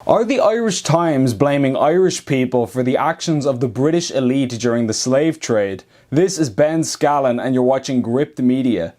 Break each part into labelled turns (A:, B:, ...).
A: Are the Irish Times blaming Irish people for the actions of the British elite during the slave trade? This is Ben Scallan and you're watching Gript Media.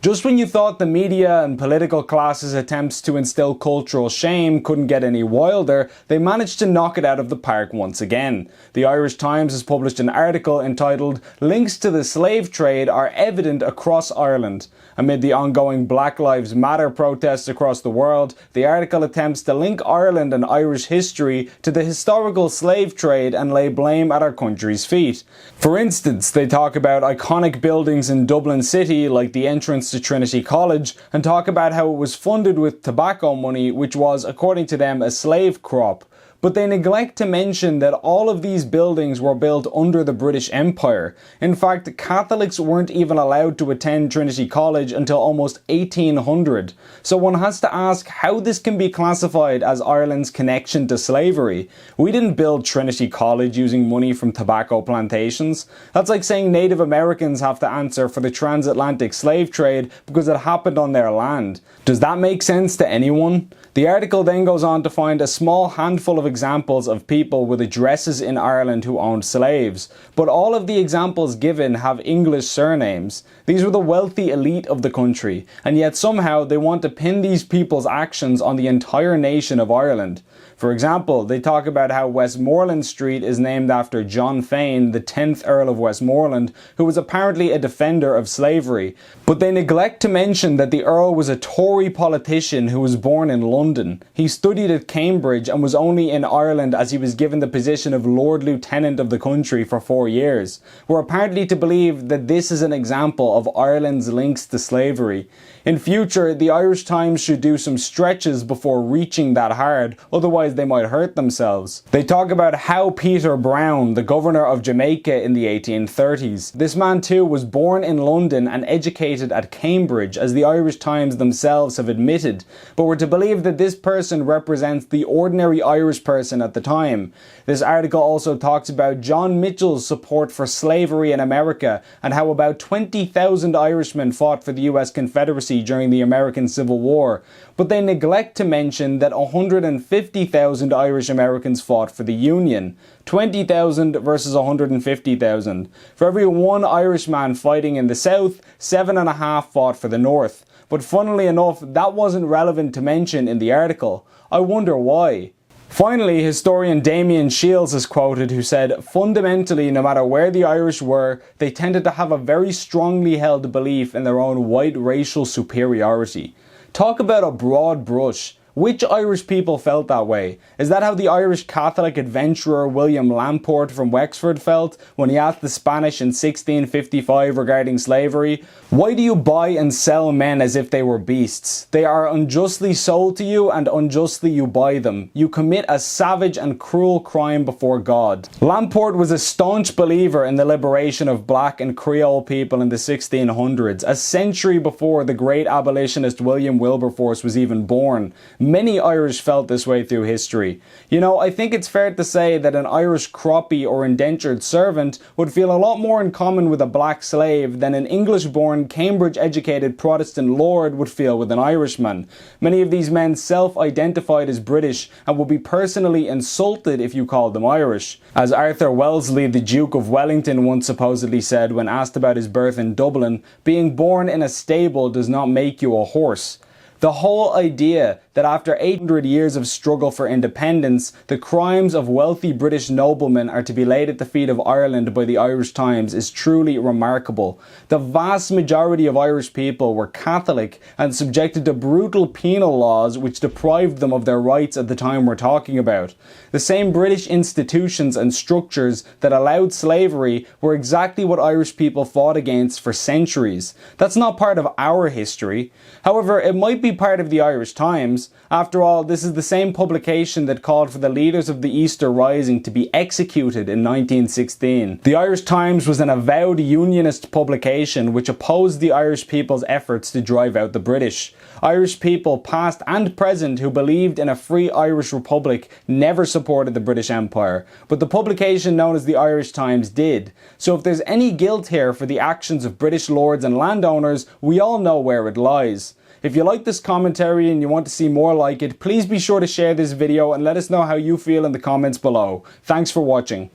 A: Just when you thought the media and political classes' attempts to instill cultural shame couldn't get any wilder, they managed to knock it out of the park once again. The Irish Times has published an article entitled "Links to the Slave Trade Are Evident Across Ireland." Amid the ongoing Black Lives Matter protests across the world, the article attempts to link Ireland and Irish history to the historical slave trade and lay blame at our country's feet. For instance, they talk about iconic buildings in Dublin City like the entrance to Trinity College and talk about how it was funded with tobacco money, which was, according to them, a slave crop. But they neglect to mention that all of these buildings were built under the British Empire. In fact, Catholics weren't even allowed to attend Trinity College until almost 1800. So one has to ask how this can be classified as Ireland's connection to slavery. We didn't build Trinity College using money from tobacco plantations. That's like saying Native Americans have to answer for the transatlantic slave trade because it happened on their land. Does that make sense to anyone? The article then goes on to find a small handful of examples of people with addresses in Ireland who owned slaves, but all of the examples given have English surnames. These were the wealthy elite of the country, and yet somehow they want to pin these people's actions on the entire nation of Ireland. For example, they talk about how Westmoreland Street is named after John Fane, the 10th Earl of Westmoreland, who was apparently a defender of slavery. But they neglect to mention that the Earl was a Tory politician who was born in London. He studied at Cambridge and was only in Ireland as he was given the position of Lord Lieutenant of the country for 4 years. We're apparently to believe that this is an example of Ireland's links to slavery. In future, the Irish Times should do some stretches before reaching that hard, otherwise they might hurt themselves. They talk about how Peter Brown, the governor of Jamaica in the 1830s. This man too was born in London and educated at Cambridge, as the Irish Times themselves have admitted, but we're to believe that this person represents the ordinary Irish person at the time. This article also talks about John Mitchell's support for slavery in America and how about 20,000 Irishmen fought for the US Confederacy during the American Civil War, but they neglect to mention that 150,000 Irish Americans fought for the Union. 20,000 versus 150,000. For every one Irishman fighting in the South, 7.5 fought for the North. But funnily enough, that wasn't relevant to mention in the article. I wonder why. Finally, historian Damien Shields is quoted who said, "Fundamentally, no matter where the Irish were, they tended to have a very strongly held belief in their own white racial superiority." Talk about a broad brush. Which Irish people felt that way? Is that how the Irish Catholic adventurer William Lamport from Wexford felt when he asked the Spanish in 1655 regarding slavery? "Why do you buy and sell men as if they were beasts? They are unjustly sold to you and unjustly you buy them. You commit a savage and cruel crime before God." Lamport was a staunch believer in the liberation of black and Creole people in the 1600s, a century before the great abolitionist William Wilberforce was even born. Many Irish felt this way through history. You know, I think it's fair to say that an Irish croppy or indentured servant would feel a lot more in common with a black slave than an English-born, Cambridge-educated Protestant lord would feel with an Irishman. Many of these men self-identified as British and would be personally insulted if you called them Irish. As Arthur Wellesley, the Duke of Wellington, once supposedly said when asked about his birth in Dublin, "Being born in a stable does not make you a horse." The whole idea that after 800 years of struggle for independence, the crimes of wealthy British noblemen are to be laid at the feet of Ireland by the Irish Times is truly remarkable. The vast majority of Irish people were Catholic and subjected to brutal penal laws which deprived them of their rights at the time we're talking about. The same British institutions and structures that allowed slavery were exactly what Irish people fought against for centuries. That's not part of our history. However, it might be part of the Irish Times. After all, this is the same publication that called for the leaders of the Easter Rising to be executed in 1916. The Irish Times was an avowed unionist publication which opposed the Irish people's efforts to drive out the British. Irish people, past and present, who believed in a free Irish Republic never supported the British Empire, but the publication known as the Irish Times did. So if there's any guilt here for the actions of British lords and landowners, we all know where it lies. If you like this commentary and you want to see more like it, please be sure to share this video and let us know how you feel in the comments below. Thanks for watching.